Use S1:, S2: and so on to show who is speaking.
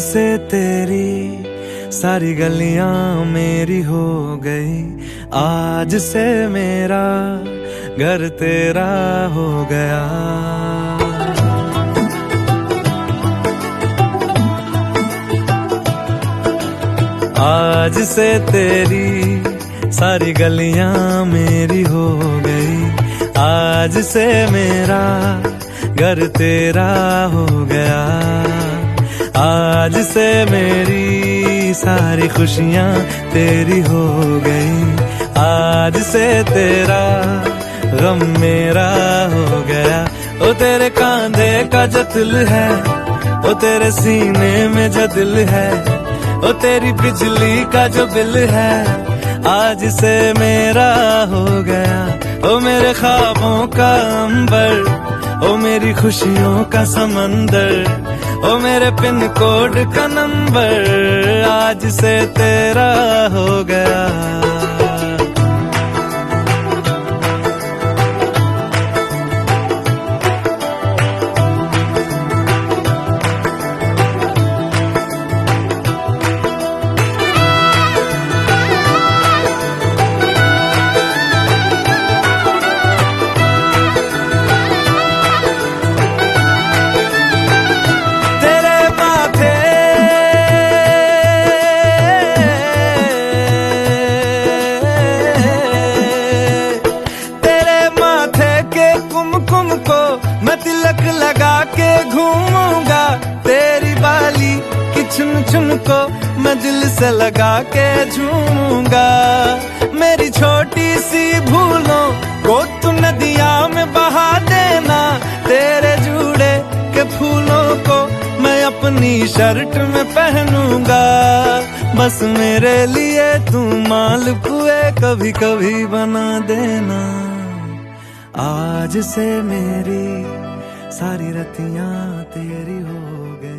S1: से तेरी सारी गलियां मेरी हो गई, आज से मेरा घर तेरा हो गया। आज से तेरी सारी गलियां मेरी हो गई, आज से मेरा घर तेरा हो गया। आज से मेरी सारी खुशियां तेरी हो गई, आज से तेरा गम मेरा हो गया। ओ तेरे कांधे का जो दिल है, ओ तेरे सीने में जो दिल है, ओ तेरी बिजली का जो बिल है, आज से मेरा हो गया। ओ मेरे ख्वाबों का अंबर, ओ मेरी खुशियों का समंदर, ओ मेरे पिन कोड का नंबर, आज से तेरा हो गया। मैं तिलक लगा के घूमूंगा, तेरी बाली की चुन चुन को मैं दिल से लगा के झूमूंगा। मेरी छोटी सी भूलों को तू नदिया में बहा देना, तेरे जूड़े के फूलों को मैं अपनी शर्ट में पहनूंगा। बस मेरे लिए तू मालपुए कभी कभी बना देना। आज से मेरी सारी रतियां तेरी हो गई।